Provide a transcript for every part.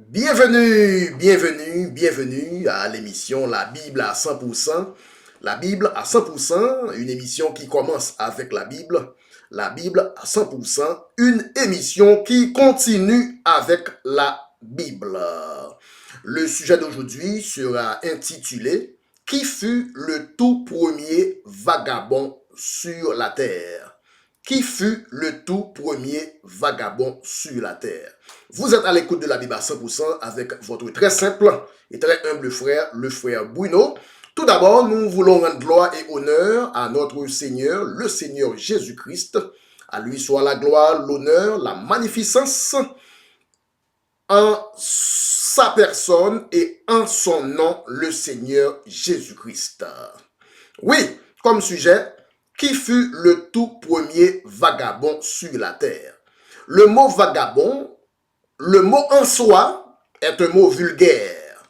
Bienvenue à l'émission La Bible à 100%. La Bible à 100%, une émission qui commence avec la Bible. La Bible à 100%, une émission qui continue avec la Bible. Le sujet d'aujourd'hui sera intitulé « Qui fut le tout premier vagabond sur la terre ?» Qui fut le tout premier vagabond sur la terre? Vous êtes à l'écoute de la Bible à 100% avec votre très simple et très humble frère, le frère Bruno. Tout d'abord, nous voulons rendre gloire et honneur à notre Seigneur, le Seigneur Jésus-Christ. À lui soit la gloire, l'honneur, la magnificence en sa personne et en son nom, le Seigneur Jésus-Christ. Oui, comme sujet, qui fut le tout premier vagabond sur la terre? Le mot vagabond, le mot en soi, est un mot vulgaire.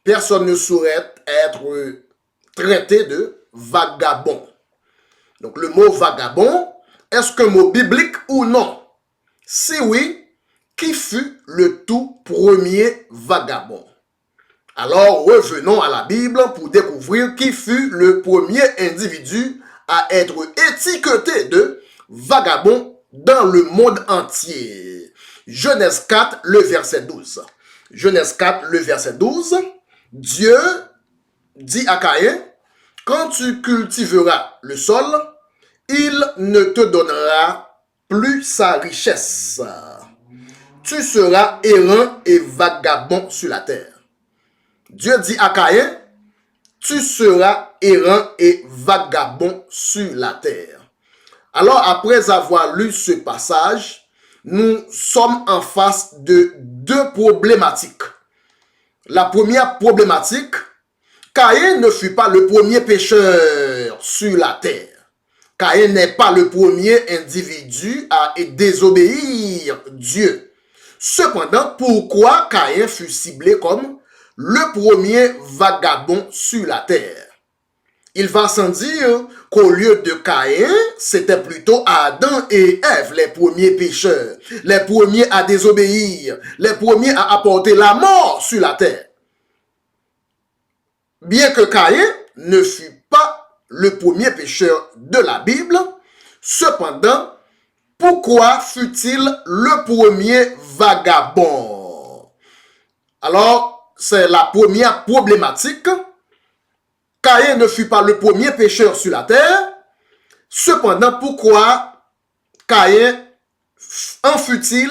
Personne ne saurait être traité de vagabond. Donc le mot vagabond, est-ce qu'un mot biblique ou non? Si oui, qui fut le tout premier vagabond? Alors revenons à la Bible pour découvrir qui fut le premier individu à être étiqueté de vagabond dans le monde entier. Genèse 4, le verset 12. Genèse 4, le verset 12. Dieu dit à Caïn, quand tu cultiveras le sol, il ne te donnera plus sa richesse. Tu seras errant et vagabond sur la terre. Dieu dit à Caïn, tu seras errant et vagabond sur la terre. Alors, après avoir lu ce passage, nous sommes en face de deux problématiques. La première problématique, Caïn ne fut pas le premier pécheur sur la terre. Caïn n'est pas le premier individu à désobéir Dieu. Cependant, pourquoi Caïn fut ciblé comme le premier vagabond sur la terre? Il va sans dire qu'au lieu de Caïn, c'était plutôt Adam et Ève, les premiers pécheurs, les premiers à désobéir, les premiers à apporter la mort sur la terre. Bien que Caïn ne fût pas le premier pécheur de la Bible, cependant, pourquoi fut-il le premier vagabond? Alors, c'est la première problématique. Caïn ne fut pas le premier pécheur sur la terre. Cependant, pourquoi Caïn en fut-il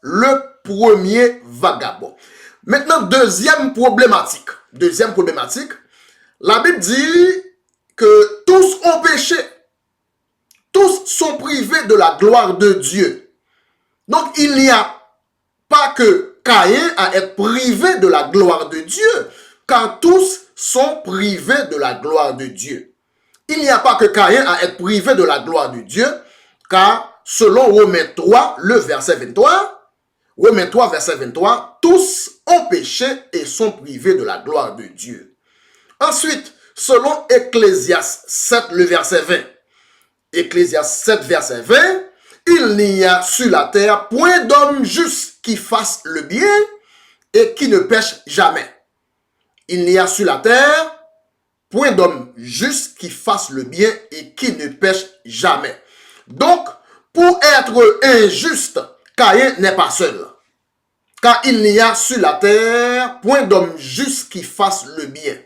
le premier vagabond? Maintenant, deuxième problématique. La Bible dit que tous ont péché. Tous sont privés de la gloire de Dieu. Donc, il n'y a pas que Caïn à être privé de la gloire de Dieu, car tous sont privés de la gloire de Dieu. Il n'y a pas que Caïn à être privé de la gloire de Dieu, car selon Romains 3, le verset 23, Romains 3, verset 23, tous ont péché et sont privés de la gloire de Dieu. Ensuite, selon Ecclésiaste 7, le verset 20, Ecclésiaste 7, verset 20, il n'y a sur la terre point d'homme juste qui fasse le bien et qui ne pêche jamais. Il n'y a sur la terre point d'homme juste qui fasse le bien et qui ne pêche jamais. Donc, pour être injuste, Caïn n'est pas seul. Car il n'y a sur la terre point d'homme juste qui fasse le bien.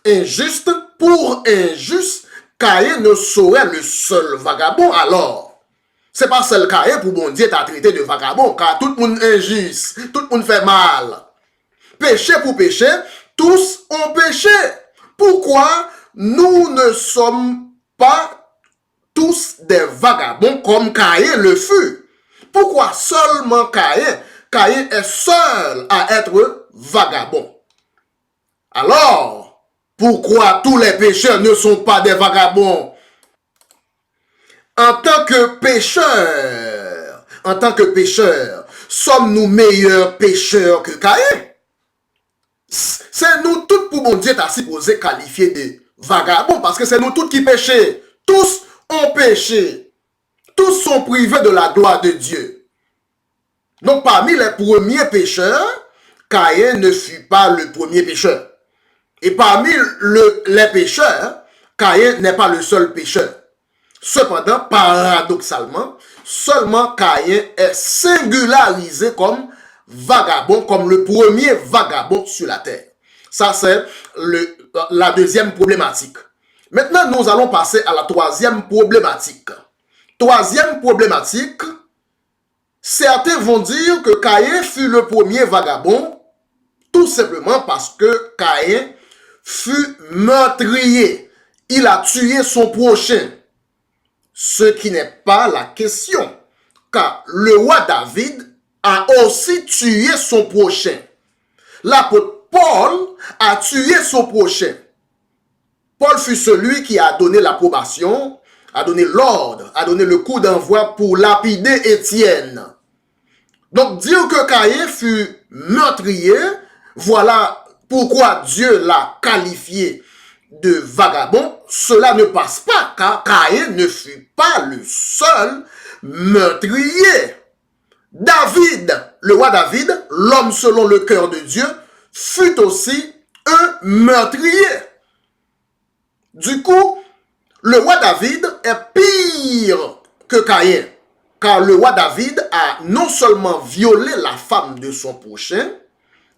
Injuste, pour injuste, Caïn ne serait le seul vagabond alors. C'est pas seul Caïn pour bon Dieu t'a traité de vagabond, car tout le monde est injuste, tout le monde fait mal. Péché pour péché, tous ont péché. Pourquoi nous ne sommes pas tous des vagabonds comme Caïn le fut? Pourquoi seulement Caïn? Caïn est seul à être vagabond. Alors, pourquoi tous les pécheurs ne sont pas des vagabonds? En tant que pécheurs, sommes-nous meilleurs pécheurs que Caïn? C'est nous tous pour bon Dieu t'as supposé qualifier de vagabonds parce que c'est nous tous qui péchons. Tous ont péché. Tous sont privés de la gloire de Dieu. Donc parmi les premiers pécheurs, Caïn ne fut pas le premier pécheur. Et parmi les pécheurs, Caïn n'est pas le seul pécheur. Cependant, paradoxalement, seulement Caïn est singularisé comme vagabond, comme le premier vagabond sur la terre. Ça, c'est la deuxième problématique. Maintenant, nous allons passer à la troisième problématique. Troisième problématique, certains vont dire que Caïn fut le premier vagabond, tout simplement parce que Caïn fut meurtrier. Il a tué son prochain. Ce qui n'est pas la question, car le roi David a aussi tué son prochain. L'apôtre Paul a tué son prochain. Paul fut celui qui a donné l'approbation, a donné l'ordre, a donné le coup d'envoi pour lapider Étienne. Donc dire que Caïn fut meurtrier, voilà pourquoi Dieu l'a qualifié de vagabond. Cela ne passe pas, car Caïn ne fut pas le seul meurtrier. David, le roi David, l'homme selon le cœur de Dieu, fut aussi un meurtrier. Du coup, le roi David est pire que Caïn, car le roi David a non seulement violé la femme de son prochain,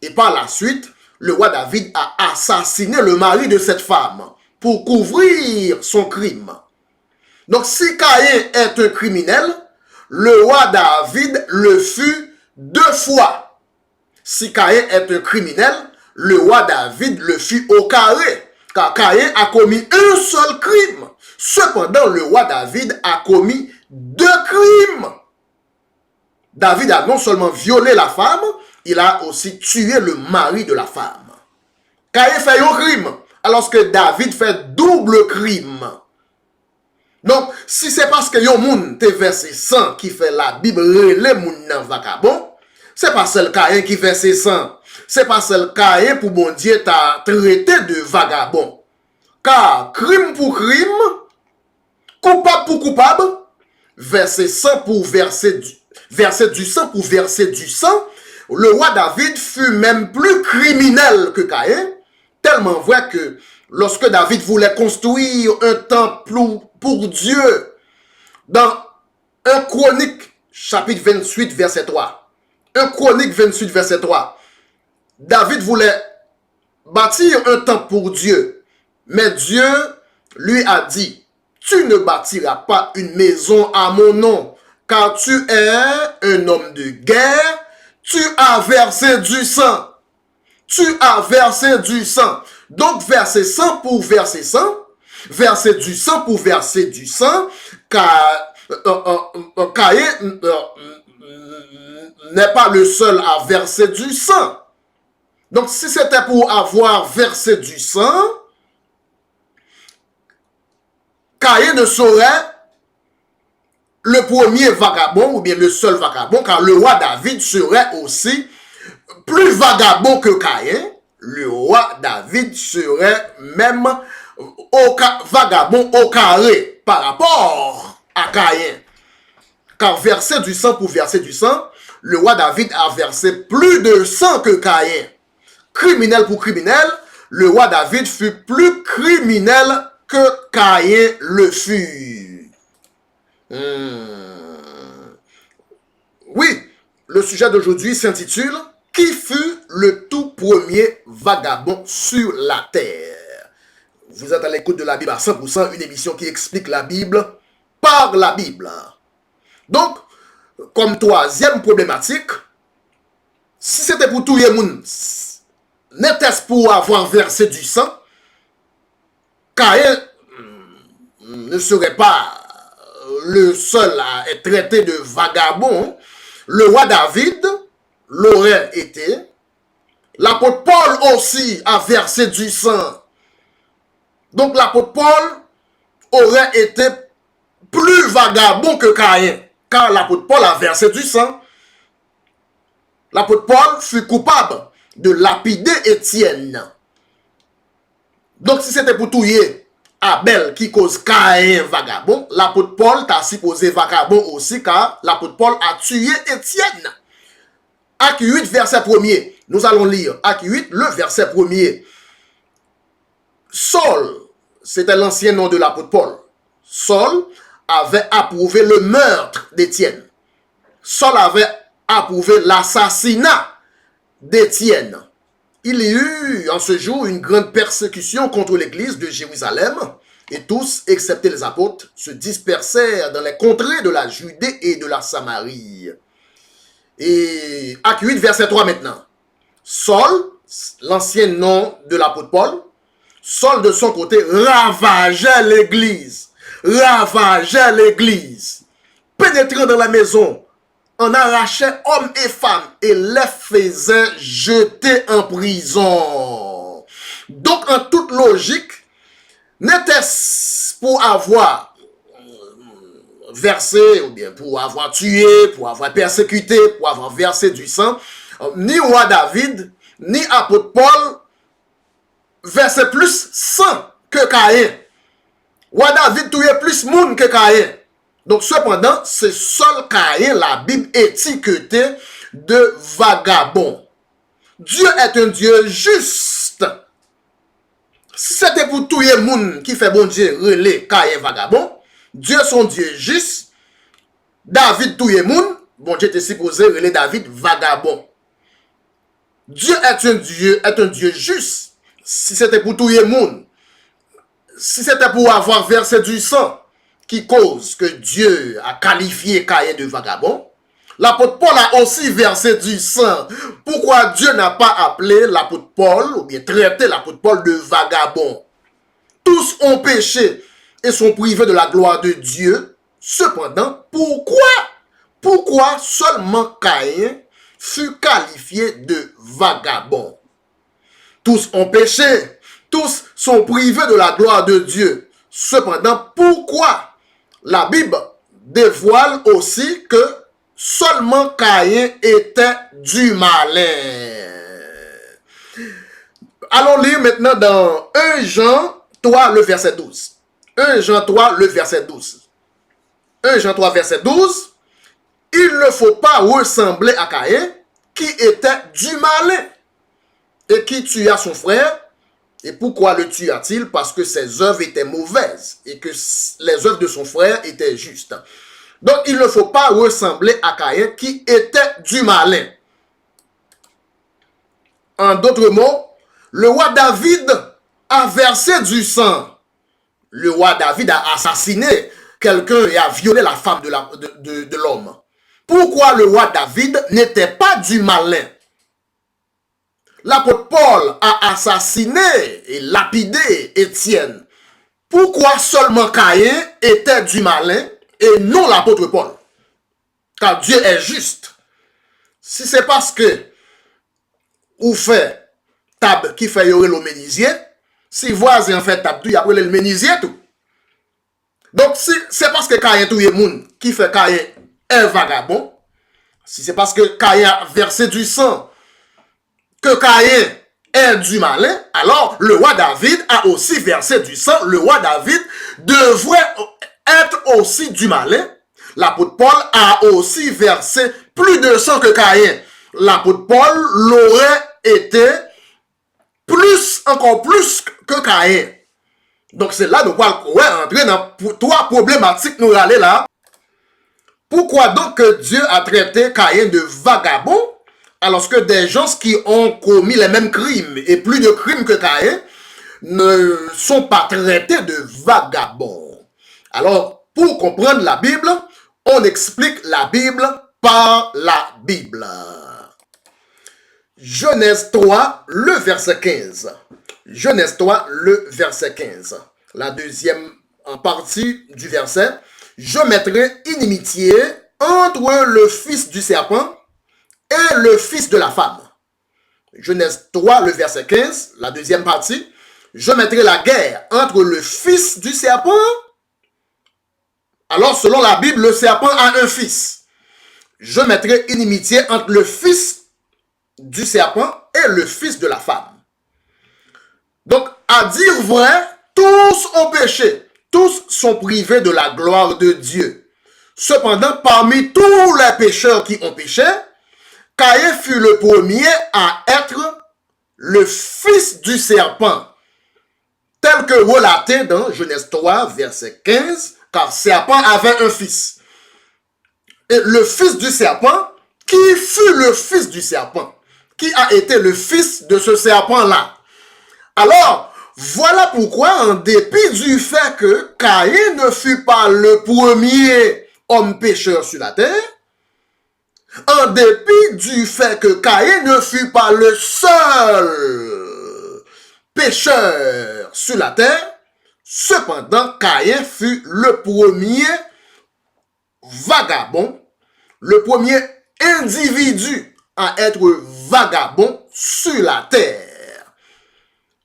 et par la suite, le roi David a assassiné le mari de cette femme pour couvrir son crime. Donc si Caïn est un criminel, le roi David le fut 2 fois. Si Caïn est un criminel, le roi David le fut au carré, car Caïn a commis un seul crime. Cependant, le roi David a commis 2 crimes. David a non seulement violé la femme, il a aussi tué le mari de la femme. Caïn fait un crime, alors que David fait double crime. Donc, si c'est parce que yon moun te versé sang qui fait la Bible relè moun nan vagabond, c'est pas seul Caïn qui versé sang. C'est pas seul Caïn pour bon Dieu t'a traité de vagabond. Car crime pour crime, coupable pour coupable, verser sang pour verser du sang pour verser du sang, le roi David fut même plus criminel que Caïn, tellement vrai que lorsque David voulait construire un temple pour Dieu, dans 1 Chronique, chapitre 28, verset 3, 1 Chronique 28, verset 3, David voulait bâtir un temple pour Dieu, mais Dieu lui a dit, tu ne bâtiras pas une maison à mon nom, car tu es un homme de guerre, tu as versé du sang. Tu as versé du sang. Donc, verser sang pour verser sang, verser du sang pour verser du sang, car Caïn n'est pas le seul à verser du sang. Donc, si c'était pour avoir versé du sang, Caïn ne serait le premier vagabond ou bien le seul vagabond, car le roi David serait aussi plus vagabond que Caïn. Le roi David serait même vagabond au carré par rapport à Caïn. Car verser du sang pour verser du sang, le roi David a versé plus de sang que Caïn. Criminel pour criminel, le roi David fut plus criminel que Caïn le fut. Oui, le sujet d'aujourd'hui s'intitule « Qui fut le tout premier vagabond sur la terre ?» Vous êtes à l'écoute de la Bible à 100%, une émission qui explique la Bible par la Bible. Donc, comme troisième problématique, si c'était pour tout le monde, n'était-ce pour avoir versé du sang, Caïn ne serait pas le seul à être traité de vagabond. Le roi David l'aurait été. L'apôtre Paul aussi a versé du sang. Donc l'apôtre Paul aurait été plus vagabond que Caïn, car l'apôtre Paul a versé du sang. L'apôtre Paul fut coupable de lapider Étienne. Donc si c'était pour touiller Abel qui cause Caïn vagabond, l'apôtre Paul t'a supposé vagabond aussi, car l'apôtre Paul a tué Étienne. Acte 8, verset 1er. Nous allons lire Acte 8, le verset 1er. Saul, c'était l'ancien nom de l'apôtre Paul. Saul avait approuvé le meurtre d'Étienne. Saul avait approuvé l'assassinat d'Étienne. Il y eut en ce jour une grande persécution contre l'église de Jérusalem, et tous, excepté les apôtres, se dispersèrent dans les contrées de la Judée et de la Samarie. Et Acte 8, verset 3 maintenant. Saul, l'ancien nom de l'apôtre Paul, Saul de son côté ravageait l'église, pénétrant dans la maison, en arrachait hommes et femmes et les faisait jeter en prison. Donc en toute logique, n'était-ce pour avoir versé, ou bien pour avoir tué, pour avoir persécuté, pour avoir versé du sang, ni roi David, ni apôtre Paul versait plus sang que Caïn. Roi David tuait plus monde que Caïn. Donc cependant, c'est seul Caïn, la Bible étiqueté de vagabond. Dieu est un Dieu juste. Si c'était pour tuer monde qui fait bon Dieu relais Caïn vagabond, Dieu son Dieu juste. David tuait monde, bon Dieu était supposé relais David vagabond. Dieu est un Dieu juste. Si c'était pour tuer monde, si c'était pour avoir versé du sang qui cause que Dieu a qualifié Caïn de vagabond, l'apôtre Paul a aussi versé du sang. Pourquoi Dieu n'a pas appelé l'apôtre Paul, ou bien traité l'apôtre Paul de vagabond? Tous ont péché et sont privés de la gloire de Dieu. Cependant, pourquoi seulement Caïn fut qualifié de vagabond? Tous ont péché, tous sont privés de la gloire de Dieu. Cependant, pourquoi la Bible dévoile aussi que seulement Caïn était du malin? Allons lire maintenant dans 1 Jean 3, le verset 12. 1 Jean 3, le verset 12. 1 Jean 3, verset 12. Il ne faut pas ressembler à Caïn, qui était du malin et qui tua son frère. Et pourquoi le tua-t-il? Parce que ses œuvres étaient mauvaises et que les œuvres de son frère étaient justes. Donc, il ne faut pas ressembler à Caïn qui était du malin. En d'autres mots, le roi David a versé du sang. Le roi David a assassiné quelqu'un et a violé la femme de l'homme. Pourquoi le roi David n'était pas du malin? L'apôtre Paul a assassiné et lapidé Étienne. Pourquoi seulement Caïn était du malin et non l'apôtre Paul? Car Dieu est juste. Si c'est parce que ou fait tab qui fait yorer le menuisier, si voisin fait tab tout, il y a le menuisier tout. Donc si c'est parce que Caïn tout est moun qui fait Caïn est vagabond, si c'est parce que Caïn a versé du sang que Caïn est du malin, alors le roi David a aussi versé du sang. Le roi David devrait être aussi du malin. L'apôtre Paul a aussi versé plus de sang que Caïn. L'apôtre Paul l'aurait été encore plus que Caïn. Donc c'est là que nous pouvons entrer dans trois problématiques nous aller là. Pourquoi donc que Dieu a traité Caïn de vagabond alors que des gens qui ont commis les mêmes crimes et plus de crimes que Caïn ne sont pas traités de vagabonds? Alors, pour comprendre la Bible, on explique la Bible par la Bible. Genèse 3, le verset 15. Genèse 3, le verset 15. La deuxième partie du verset. Je mettrai inimitié entre le fils du serpent et le fils de la femme. Genèse 3, le verset 15, la deuxième partie. Je mettrai la guerre entre le fils du serpent. Alors, selon la Bible, le serpent a un fils. Je mettrai inimitié entre le fils du serpent et le fils de la femme. Donc, à dire vrai, tous ont péché. Tous sont privés de la gloire de Dieu. Cependant, parmi tous les pécheurs qui ont péché, Caïn fut le premier à être le fils du serpent, tel que relaté dans Genèse 3, verset 15, car serpent avait un fils. Et le fils du serpent, qui fut le fils du serpent? Qui a été le fils de ce serpent-là? Alors, voilà pourquoi, en dépit du fait que Caïn ne fut pas le premier homme pécheur sur la terre, en dépit du fait que Caïn ne fut pas le seul pécheur sur la terre, cependant, Caïn fut le premier vagabond, le premier individu à être vagabond sur la terre.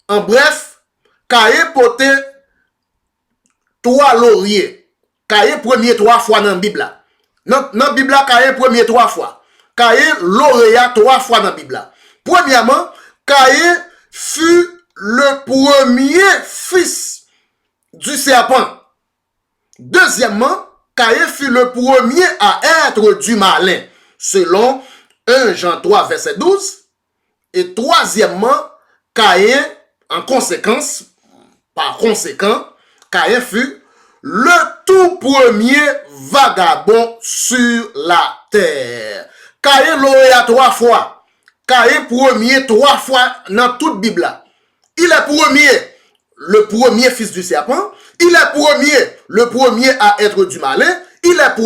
En bref, Caïn portait 3 lauriers. Caïn premier 3 fois dans la Bible. Dans la Bible, Caïn premier 3 fois. Caïn lauréat 3 fois dans la Bible. Premièrement, Caïn fut le premier fils du serpent. Deuxièmement, Caïn fut le premier à être du malin, selon 1 Jean 3, verset 12. Et troisièmement, Caïn, par conséquent, Caïn fut le tout premier vagabond sur la terre. Caïn lauréat 3 fois. Caïn premier 3 fois dans toute Bible. Il est le premier fils du serpent. Il est le premier à être du malin. Il est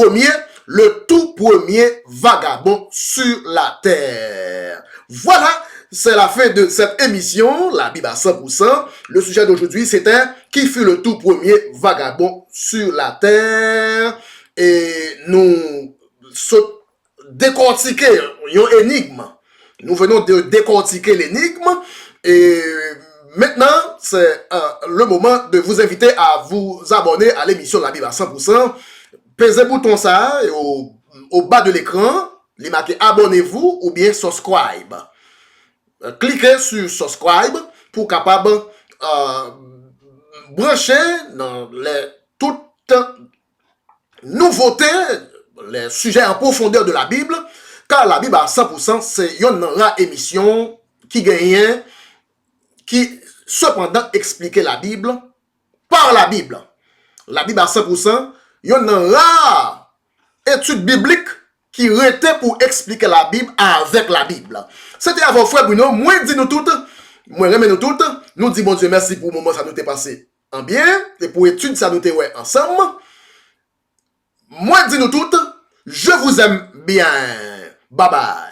le tout premier vagabond sur la terre. Voilà, c'est la fin de cette émission, la Bible à 100%. Le sujet d'aujourd'hui, c'était qui fut le tout premier vagabond sur la terre. Et nous décortiquer une énigme. Nous venons de décortiquer l'énigme et maintenant, c'est le moment de vous inviter à vous abonner à l'émission La Bible à 100%. Pesez le bouton ça et au bas de l'écran, il marqué abonnez-vous ou bien subscribe. Cliquez sur subscribe pour capable brancher dans toutes nouveautés, les sujets en profondeur de la Bible, car la Bible à 100%, c'est une émission qui gagne, qui cependant expliquait la Bible par la Bible. La Bible à 100%, il y a une rare étude biblique qui était pour expliquer la Bible avec la Bible. C'était à vos frères Bruno, moi dis nous toutes, moi remets nous toutes, nous disons bon Dieu merci pour le moment ça nous est passé en bien, et pour étude ça nous est ouais ensemble. Moi dis nous toutes, je vous aime bien. Bye bye.